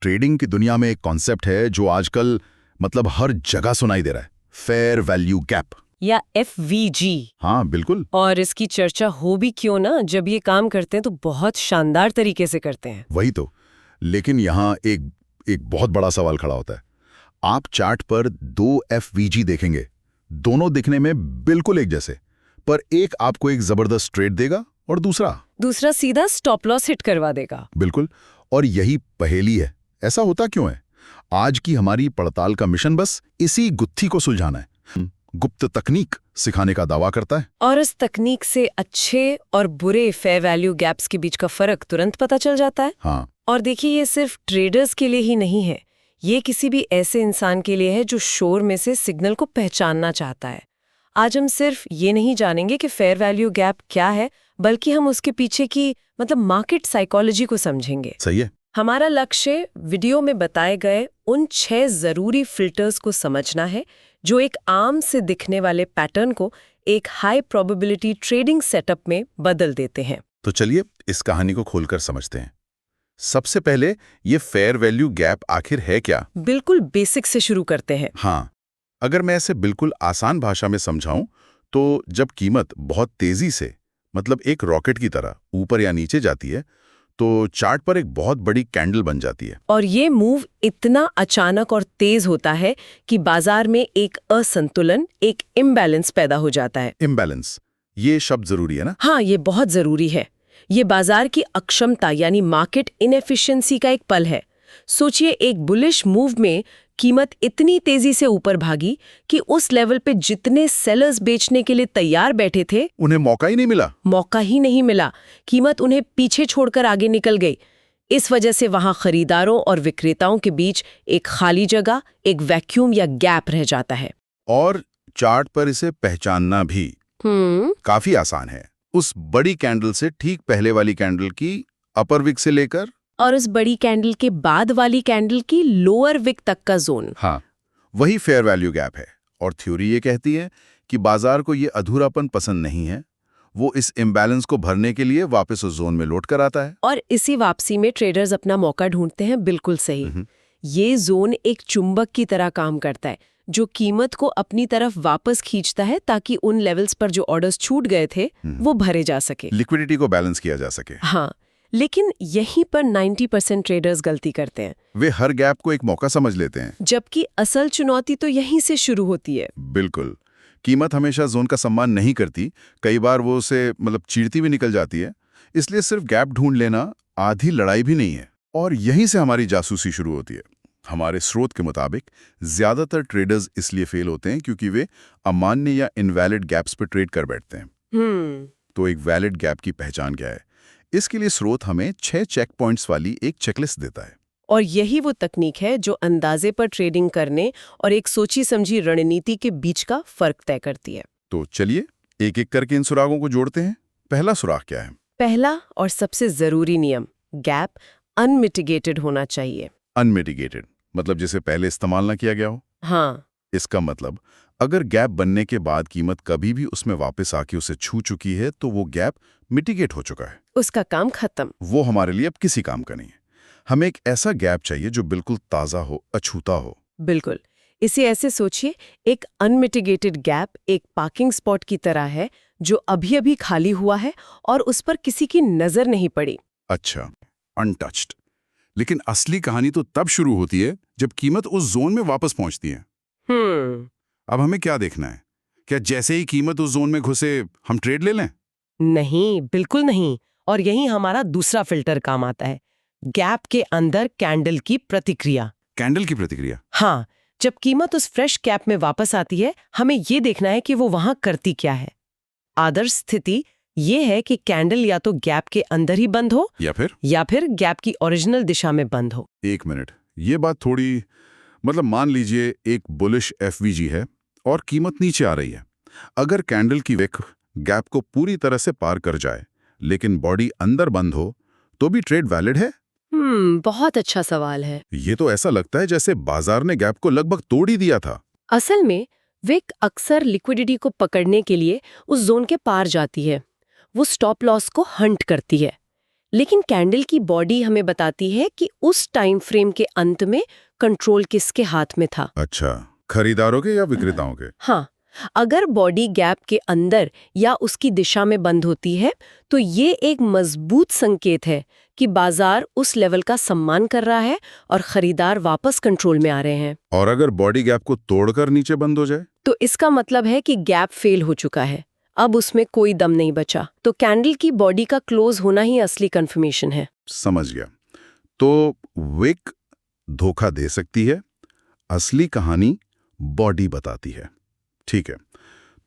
Trading की दुनिया में एक कॉन्सेप्ट है जो आजकल मतलब हर जगह सुनाई दे रहा है, फेयर वैल्यू गैप। या FVG। हाँ बिल्कुल। और इसकी चर्चा हो भी क्यों ना, जब ये काम करते हैं तो बहुत शानदार तरीके से करते हैं। वही तो। लेकिन यहाँ एक बहुत बड़ा सवाल खड़ा होता है। आप चार्ट पर 2 FVG देखेंगे, दोनों दिखने में बिल्कुल एक जैसे, पर एक आपको एक जबरदस्त ट्रेड देगा और दूसरा सीधा स्टॉप लॉस हिट करवा देगा। बिल्कुल। और यही पहेली है, ऐसा होता क्यों है? आज की हमारी पड़ताल का मिशन बस इसी गुत्थी को सुलझाना है। गुप्त तकनीक सिखाने का दावा करता है और इस तकनीक से अच्छे और बुरे फेयर वैल्यू गैप्स के बीच का फर्क तुरंत पता चल जाता है। हाँ। और देखिए, ये सिर्फ ट्रेडर्स के लिए ही नहीं है, ये किसी भी ऐसे इंसान के लिए है जो शोर में से सिग्नल को पहचानना चाहता है। आज हम सिर्फ ये नहीं जानेंगे कि फेयर वैल्यू गैप क्या है, बल्कि हम उसके पीछे की मार्केट साइकोलॉजी को समझेंगे। सही है। हमारा लक्ष्य वीडियो में बताए गए उन 6 जरूरी फिल्टर्स को समझना है जो एक आम से दिखने वाले पैटर्न को एक हाई प्रोबेबिलिटी ट्रेडिंग सेटअप में बदल देते हैं। तो चलिए इस कहानी को खोलकर समझते हैं। सबसे पहले ये फेयर वैल्यू गैप आखिर है क्या? बिल्कुल बेसिक से शुरू करते हैं। हाँ, अगर मैं इसे बिल्कुल आसान भाषा में समझाऊं तो जब कीमत बहुत तेजी से एक रॉकेट की तरह ऊपर या नीचे जाती है तो चार्ट पर एक बहुत बड़ी कैंडल बन जाती है। और ये मूव इतना अचानक और तेज होता है कि बाजार में एक असंतुलन, एक इम्बैलेंस पैदा हो जाता है। इम्बैलेंस, ये शब्द जरूरी है ना? हाँ, ये बहुत जरूरी है। ये बाजार की अक्षमता यानी मार्केट इनएफिशिएंसी का एक पल है। सोचिए, एक बुलिश मूव में कीमत इतनी तेजी से ऊपर भागी कि उस लेवल पे जितने सेलर्स बेचने के लिए तैयार बैठे थे, उन्हें मौका ही नहीं मिला। कीमत उन्हें पीछे छोड़कर आगे निकल गई। इस वजह से वहां खरीदारों और विक्रेताओं के बीच एक खाली जगह, एक वैक्यूम या गैप रह जाता है। और चार्ट पर इसे पहचानना भी काफी आसान है। उस बड़ी कैंडल से ठीक पहले वाली कैंडल की अपर विक से लेकर और उस बड़ी कैंडल के बाद वाली कैंडल की लोअर विक तक का जोन। हाँ, वही फेयर वैल्यू गैप है। और थ्योरी ये कहती है कि बाजार को ये अधूरापन पसंद नहीं है, वो इस इम्बैलेंस को भरने के लिए वापस उस जोन में लौट कर आता है। और इसी वापसी में ट्रेडर्स अपना मौका ढूंढते हैं। बिल्कुल सही। ये जोन एक चुंबक की तरह काम करता है जो कीमत को अपनी तरफ वापस खींचता है ताकि उन लेवल्स पर जो ऑर्डर्स छूट गए थे वो भरे जा सके, लिक्विडिटी को बैलेंस किया जा सके। हाँ, लेकिन यहीं पर 90% ट्रेडर्स गलती करते हैं। वे हर गैप को एक मौका समझ लेते हैं, जबकि असल चुनौती तो यहीं से शुरू होती है। बिल्कुल। कीमत हमेशा जोन का सम्मान नहीं करती, कई बार वो उसे चीरती भी निकल जाती है। इसलिए सिर्फ गैप ढूंढ लेना आधी लड़ाई भी नहीं है। और यहीं से हमारी जासूसी शुरू होती है। हमारे स्रोत के मुताबिक ज्यादातर ट्रेडर्स इसलिए फेल होते हैं क्योंकि वे अमान्य या इनवैलिड गैप्स पर ट्रेड कर बैठते हैं। तो एक वैलिड गैप की पहचान क्या है? इसके लिए स्रोत हमें 6 चेक पॉइंट्स वाली एक चेकलिस्ट देता है। और यही वो तकनीक है जो अंदाजे पर ट्रेडिंग करने और एक सोची समझी रणनीति के बीच का फर्क तय करती है। तो चलिए एक एक करके इन सुरागों को जोड़ते हैं। पहला सुराग क्या है? पहला और सबसे जरूरी नियम, गैप अनमिटिगेटेड होना चाहिए। अनमिटिगेटेड मतलब जिसे पहले इस्तेमाल ना किया गया हो। हाँ, इसका मतलब अगर गैप बनने के बाद कीमत कभी भी उसमें वापस आके उसे छू चुकी है तो वो गैप मिटिगेट हो चुका है, उसका काम खत्म। वो हमारे लिए अब किसी काम का नहीं है। हमें एक ऐसा गैप चाहिए जो बिल्कुल ताजा हो, अछूता हो। बिल्कुल। इसे ऐसे सोचिए, एक अनमिटिगेटेड गैप एक पार्किंग स्पॉट की तरह है जो अभी अभी खाली हुआ है और उस पर किसी की नजर नहीं पड़ी। अच्छा, अनटच्ड। लेकिन असली कहानी तो तब शुरू होती है जब कीमत उस जोन में वापस पहुंचती है। अब हमें क्या देखना है? क्या जैसे ही कीमत उस जोन में घुसे हम ट्रेड ले लें? नहीं, बिल्कुल नहीं। और यहीं हमारा दूसरा फिल्टर काम आता है, गैप के अंदर कैंडल की प्रतिक्रिया। कैंडल की प्रतिक्रिया? हाँ, जब कीमत उस फ्रेश गैप में वापस आती है, हमें ये देखना है कि वो वहां करती क्या है। आदर्श स्थिति ये है कि कैंडल या तो गैप के अंदर ही बंद हो या फिर गैप की ओरिजिनल दिशा में बंद हो। एक मिनट, ये बात थोड़ी मान लीजिए एक बुलिश FVG है और कीमत नीचे आ रही है। अगर कैंडल की विक गैप को पूरी तरह से पार कर जाए लेकिन बॉडी अंदर बंद हो तो भी ट्रेड वैलिड है? बहुत अच्छा सवाल है। ये तो ऐसा लगता है जैसे बाजार ने गैप को लगभग तोड़ ही दिया था। असल में विक अक्सर लिक्विडिटी को पकड़ने के लिए उस जोन के पार जाती है। वो स्टॉप लॉस को हंट करती है। लेकिन कैंडल की बॉडी हमें बताती है कि उस टाइम फ्रेम के अंत में कंट्रोल किसके हाथ में था। अच्छा, खरीदारों के या विक्रेताओं के? हाँ, अगर बॉडी गैप के अंदर या उसकी दिशा में बंद होती है तो ये एक मजबूत संकेत है कि बाजार उस लेवल का सम्मान कर रहा है और खरीदार वापस कंट्रोल में आ रहे हैं। और अगर बॉडी गैप को तोड़कर नीचे बंद हो जाए? तो इसका मतलब है कि गैप फेल हो चुका है, अब उसमें कोई दम नहीं बचा। तो कैंडल की बॉडी का क्लोज होना ही असली कंफर्मेशन है। समझ गया। तो विक धोखा दे सकती है, असली कहानी बॉडी बताती है। ठीक है,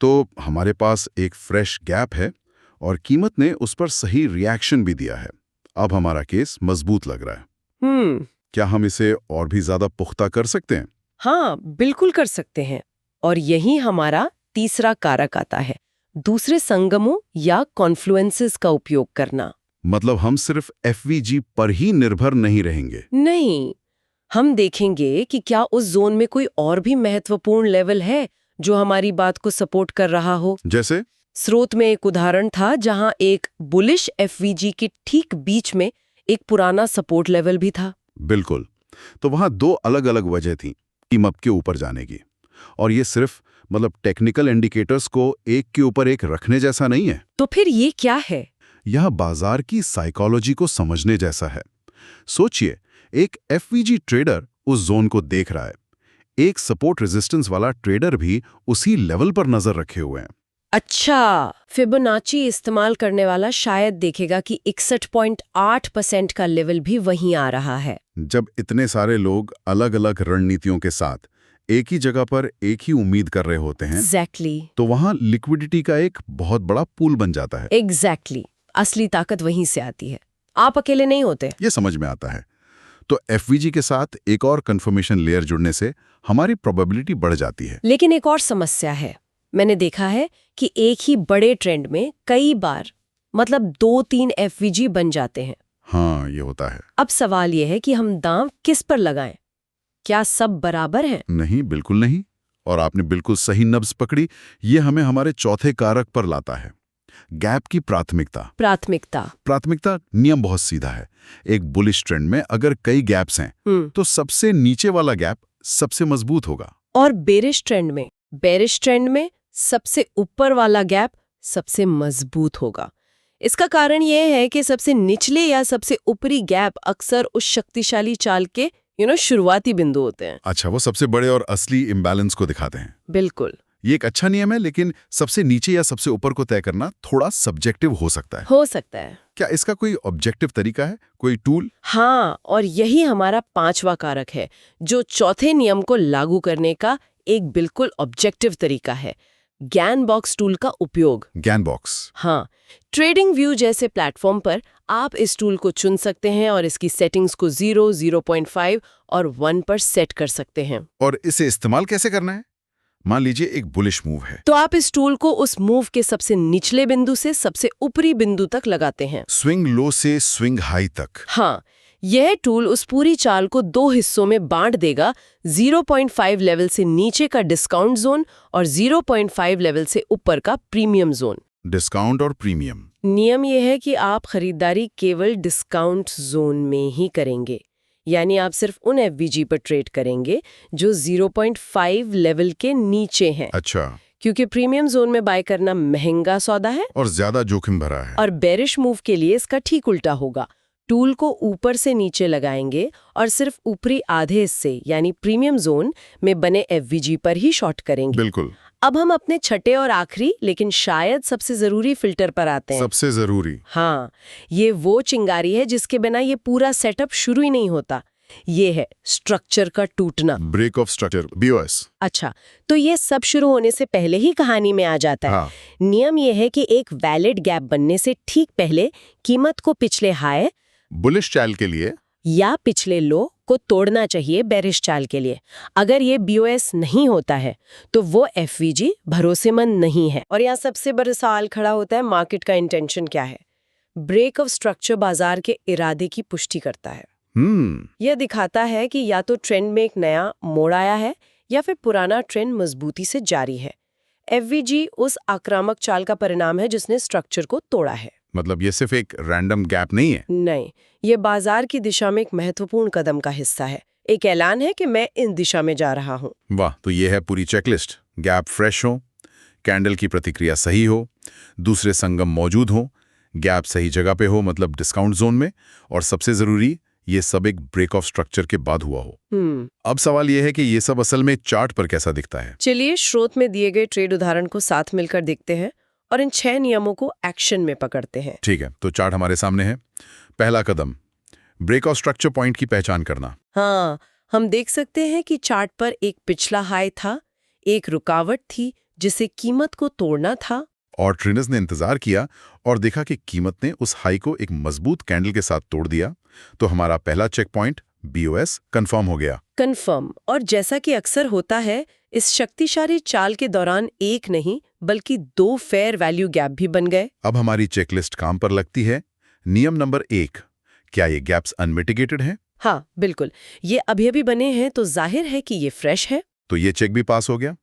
तो हमारे पास एक फ्रेश गैप है और कीमत ने उस पर सही रिएक्शन भी दिया है। अब हमारा केस मजबूत लग रहा है। क्या हम इसे और भी ज्यादा पुख्ता कर सकते हैं? हाँ, बिल्कुल कर सकते हैं। और यही हमारा तीसरा कारक आता है, दूसरे संगमों या कॉन्फ्लुएंसेस का उपयोग करना। मतलब हम सिर्फ एफवीजी पर ही निर्भर नहीं रहेंगे? नहीं, हम देखेंगे कि क्या उस जोन में कोई और भी महत्वपूर्ण लेवल है जो हमारी बात को सपोर्ट कर रहा हो। जैसे? स्रोत में एक उदाहरण था जहां एक बुलिश एफवीजी के ठीक बीच में एक पुराना सपोर्ट लेवल भी था। बिल्कुल। तो वहां दो अलग अलग वजह थी कीमत के ऊपर जाने की। और ये सिर्फ टेक्निकल इंडिकेटर्स को एक के ऊपर एक रखने जैसा नहीं है। तो फिर ये क्या है? यह बाजार की साइकोलॉजी को समझने जैसा है। सोचिए, एक एफवीजी ट्रेडर उस जोन को देख रहा है, एक सपोर्ट रेजिस्टेंस वाला ट्रेडर भी उसी लेवल पर नजर रखे हुए हैं। अच्छा, फिबोनाची इस्तेमाल करने वाला शायद देखेगा कि 61.8% का लेवल भी वहीं आ रहा है। जब इतने सारे लोग अलग अलग रणनीतियों के साथ एक ही जगह पर एक ही उम्मीद कर रहे होते हैं, Exactly. तो वहां लिक्विडिटी का एक बहुत बड़ा पूल बन जाता है। Exactly. असली ताकत वहीं से आती है, आप अकेले नहीं होते। ये समझ में आता है। तो एफवीजी के साथ एक और कंफर्मेशन लेयर जुड़ने से हमारी प्रोबेबिलिटी बढ़ जाती है। लेकिन एक और समस्या है। मैंने देखा है कि एक ही बड़े ट्रेंड में कई बार 2-3 एफवीजी बन जाते हैं। हाँ, ये होता है। अब सवाल ये है कि हम दांव किस पर लगाएं? क्या सब बराबर हैं? नहीं, बिल्कुल नहीं। और आपने बिल्कुल सही नब्ज पकड़ी। ये हमें हमारे चौथे कारक पर लाता है, गैप की प्राथमिकता। प्राथमिकता नियम बहुत सीधा है। एक बुलिश ट्रेंड में अगर कई गैप्स हैं तो सबसे नीचे वाला गैप सबसे मजबूत होगा। और बेरिश ट्रेंड में सबसे ऊपर वाला गैप सबसे मजबूत होगा। इसका कारण यह है कि सबसे निचले या सबसे ऊपरी गैप अक्सर उस शक्तिशाली चाल के शुरुआती बिंदु होते हैं। अच्छा, वो सबसे बड़े और असली इम्बैलेंस को दिखाते हैं। बिल्कुल। ये एक अच्छा नियम है, लेकिन सबसे नीचे या सबसे ऊपर को तय करना थोड़ा सब्जेक्टिव हो सकता है। क्या इसका कोई ऑब्जेक्टिव तरीका है, कोई टूल? हाँ, और यही हमारा पांचवा कारक है, जो चौथे नियम को लागू करने का एक बिल्कुल ऑब्जेक्टिव तरीका है, ज्ञान बॉक्स टूल का उपयोग। ज्ञान बॉक्स? हाँ, ट्रेडिंग व्यू जैसे प्लेटफॉर्म पर आप इस टूल को चुन सकते हैं और इसकी सेटिंग्स को 0, 0.5 और 1 पर सेट कर सकते हैं। और इसे इस्तेमाल कैसे करना है? मान लीजिए एक बुलिश मूव है, तो आप इस टूल को उस मूव के सबसे निचले बिंदु से सबसे ऊपरी बिंदु तक लगाते हैं, स्विंग लो से स्विंग हाई तक। हाँ, यह टूल उस पूरी चाल को 2 हिस्सों में बांट देगा, 0.5 लेवल से नीचे का डिस्काउंट जोन और 0.5 लेवल से ऊपर का प्रीमियम जोन। डिस्काउंट और प्रीमियम। नियम यह है कि आप खरीदारी केवल डिस्काउंट जोन में ही करेंगे, यानी आप सिर्फ उन एफवीजी पर ट्रेड करेंगे जो 0.5 लेवल के नीचे हैं। अच्छा। क्योंकि प्रीमियम जोन में बाय करना महंगा सौदा है और ज्यादा जोखिम भरा है। और बेरिश मूव के लिए इसका ठीक उल्टा होगा। टूल को ऊपर से नीचे लगाएंगे और सिर्फ ऊपरी आधे हिस्से यानी प्रीमियम जोन में बने एफवीजी पर ही शॉर्ट करेंगे। बिल्कुल। अब हम अपने छठे और आखिरी लेकिन शायद सबसे जरूरी फिल्टर पर आते हैं। सबसे जरूरी? हाँ, ये वो चिंगारी है जिसके बिना ये पूरा सेटअप शुरू ही नहीं होता। ये है स्ट्रक्चर का टूटना, ब्रेक ऑफ स्ट्रक्चर, बीओएस। अच्छा, तो ये सब शुरू होने से पहले ही कहानी में आ जाता है। हाँ। नियम ये है कि एक वैलिड गैप बनने से ठीक पहले कीमत को पिछले हाई बुलिश चाल के लिए या पिछले लो को तोड़ना चाहिए बेरिश चाल के लिए। अगर ये बीओएस नहीं होता है तो वो एफवीजी भरोसेमंद नहीं है। और यहाँ सबसे बड़ा सवाल खड़ा होता है, मार्केट का इंटेंशन क्या है? ब्रेक ऑफ स्ट्रक्चर बाजार के इरादे की पुष्टि करता है। यह दिखाता है कि या तो ट्रेंड में एक नया मोड़ आया है या फिर पुराना ट्रेंड मजबूती से जारी है। एफवीजी उस आक्रामक चाल का परिणाम है जिसने स्ट्रक्चर को तोड़ा है। मतलब ये सिर्फ एक रैंडम गैप नहीं है। नहीं, ये बाजार की दिशा में एक महत्वपूर्ण कदम का हिस्सा है। एक ऐलान है कि मैं इन दिशा में जा रहा हूँ। वाह, तो ये है पूरी चेकलिस्ट। गैप फ्रेश हो, कैंडल की प्रतिक्रिया सही हो, दूसरे संगम मौजूद हो, गैप सही जगह पे हो मतलब डिस्काउंट जोन में, और सबसे जरूरी ये सब एक ब्रेक ऑफ स्ट्रक्चर के बाद हुआ हो। अब सवाल ये है कि ये सब असल में चार्ट पर कैसा दिखता है। चलिए स्रोत में दिए गए ट्रेड उदाहरण को साथ मिलकर देखते हैं और इन 6 नियमों को एक्शन में पकड़ते हैं। ठीक है, तो चार्ट हमारे सामने है। पहला कदम, ब्रेक ऑफ स्ट्रक्चर पॉइंट की पहचान करना। हाँ, हम देख सकते हैं कि चार्ट पर एक पिछला हाई था, एक रुकावट थी जिसे कीमत को तोड़ना था, और ट्रेडर्स ने इंतजार किया और देखा कि कीमत ने उस हाई को एक मजबूत कैंडल के साथ तोड़ दिया। तो हमारा पहला चेक पॉइंट BOS कंफर्म हो गया। कंफर्म। और जैसा कि अक्सर होता है, इस शक्तिशाली चाल के दौरान एक नहीं बल्कि 2 फेयर वैल्यू गैप भी बन गए। अब हमारी चेकलिस्ट काम पर लगती है। नियम नंबर 1, क्या ये गैप्स अनमिटिगेटेड हैं? हाँ, बिल्कुल। ये अभी बने हैं तो जाहिर है कि ये फ्रेश है। तो ये चेक भी पास हो गया।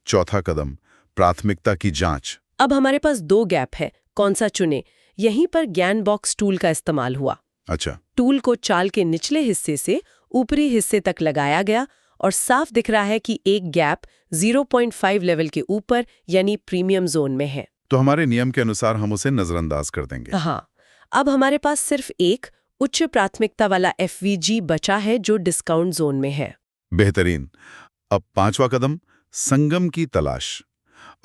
चौथा कदम, प्राथमिकता की जांच। अब हमारे पास 2 गैप है, कौन सा चुने? यहीं पर ज्ञान बॉक्स टूल का इस्तेमाल हुआ। अच्छा, टूल को चाल के निचले हिस्से से ऊपरी हिस्से तक लगाया गया और साफ दिख रहा है कि एक गैप 0.5 लेवल के ऊपर यानी प्रीमियम जोन में है। तो हमारे नियम के अनुसार हम उसे नजरअंदाज कर देंगे। हाँ, अब हमारे पास सिर्फ एक उच्च प्राथमिकता वाला FVG बचा है जो डिस्काउंट जोन में है। बेहतरीन। अब पांचवा कदम, संगम की तलाश।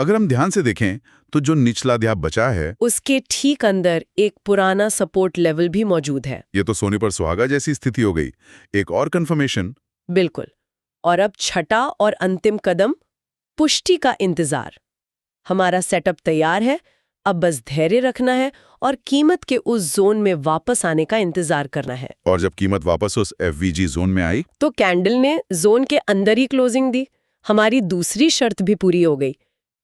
अगर हम ध्यान से देखें तो जो निचला ध्यान बचा है उसके ठीक अंदर एक पुराना सपोर्ट लेवल भी मौजूद है। ये तो सोने पर सुहागा जैसी स्थिति हो गई। एक और कंफर्मेशन। बिल्कुल। और अब छठा और अंतिम कदम, पुष्टि का इंतजार। हमारा सेटअप तैयार है, अब बस धैर्य रखना है और कीमत के उस जोन में वापस आने का इंतजार करना है। और जब कीमत वापस उस FVG जोन में आई तो कैंडल ने जोन के अंदर ही क्लोजिंग दी। हमारी दूसरी शर्त भी पूरी हो गई।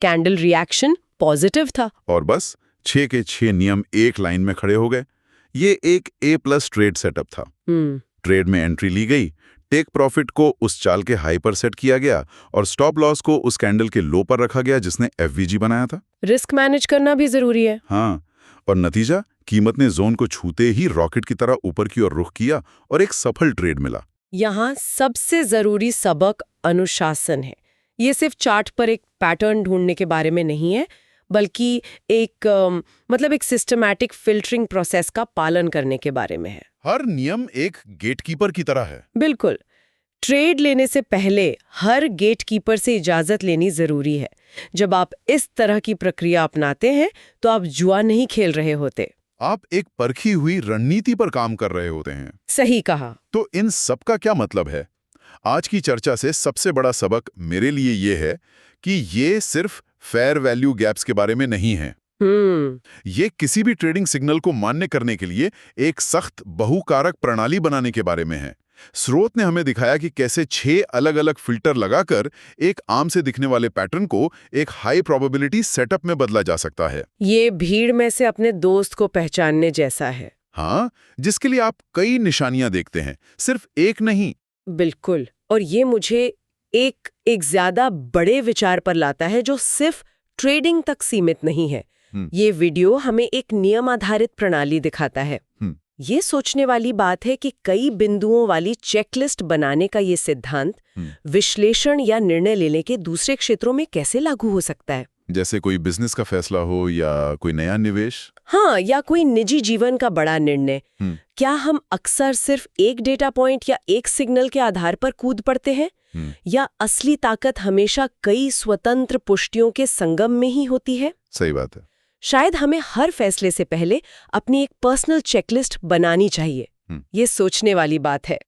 कैंडल रिएक्शन पॉजिटिव था। और बस 6 के 6 नियम एक लाइन में खड़े हो गए। ये एक A+ ट्रेड सेटअप था। ट्रेड में एंट्री ली गई, टेक प्रॉफिट को उस चाल के हाई पर सेट किया गया और स्टॉप लॉस को उस कैंडल के लो पर रखा गया जिसने FVG बनाया था। रिस्क मैनेज करना भी जरूरी है। हाँ, और नतीजा, कीमत ने जोन को छूते ही रॉकेट की तरह ऊपर की ओर रुख किया और एक सफल ट्रेड मिला। यहाँ सबसे जरूरी सबक अनुशासन है। ये सिर्फ चार्ट पर एक पैटर्न ढूंढने के बारे में नहीं है, बल्कि एक सिस्टमैटिक फिल्टरिंग प्रोसेस का पालन करने के बारे में है। हर नियम एक गेटकीपर की तरह है। बिल्कुल। ट्रेड लेने से पहले हर गेटकीपर से इजाजत लेनी जरूरी है। जब आप इस तरह की प्रक्रिया अपनाते हैं तो आप जुआ नहीं खेल रहे होते, आप एक परखी हुई रणनीति पर काम कर रहे होते हैं। सही कहा। तो इन सब का क्या मतलब है? आज की चर्चा से सबसे बड़ा सबक मेरे लिए ये है कि ये सिर्फ फेयर वैल्यू गैप्स के बारे में नहीं है। ये किसी भी ट्रेडिंग सिग्नल को मान्य करने के लिए एक सख्त बहुकारक प्रणाली बनाने के बारे में है। स्रोत ने हमें दिखाया कि कैसे 6 अलग-अलग फिल्टर लगाकर एक आम से दिखने वाले पैटर्न को एक हाई प्रोबेबिलिटी सेटअप में बदला जा सकता है। ये भीड़ में से अपने दोस्त को पहचानने जैसा है। हाँ, जिसके लिए आप कई निशानियां देखते हैं, सिर्फ एक नहीं। बिल्कुल। और ये मुझे एक ज्यादा बड़े विचार पर लाता है जो सिर्फ ट्रेडिंग तक सीमित नहीं है। ये वीडियो हमें एक नियम आधारित प्रणाली दिखाता है। ये सोचने वाली बात है कि कई बिंदुओं वाली चेकलिस्ट बनाने का ये सिद्धांत विश्लेषण या निर्णय लेने के दूसरे क्षेत्रों में कैसे लागू हो सकता है। जैसे कोई बिजनेस का फैसला हो या कोई नया निवेश। हाँ, या कोई निजी जीवन का बड़ा निर्णय। क्या हम अक्सर सिर्फ एक डेटा पॉइंट या एक सिग्नल के आधार पर कूद पड़ते हैं, या असली ताकत हमेशा कई स्वतंत्र पुष्टियों के संगम में ही होती है? सही बात है। शायद हमें हर फैसले से पहले अपनी एक पर्सनल चेकलिस्ट बनानी चाहिए। ये सोचने वाली बात है।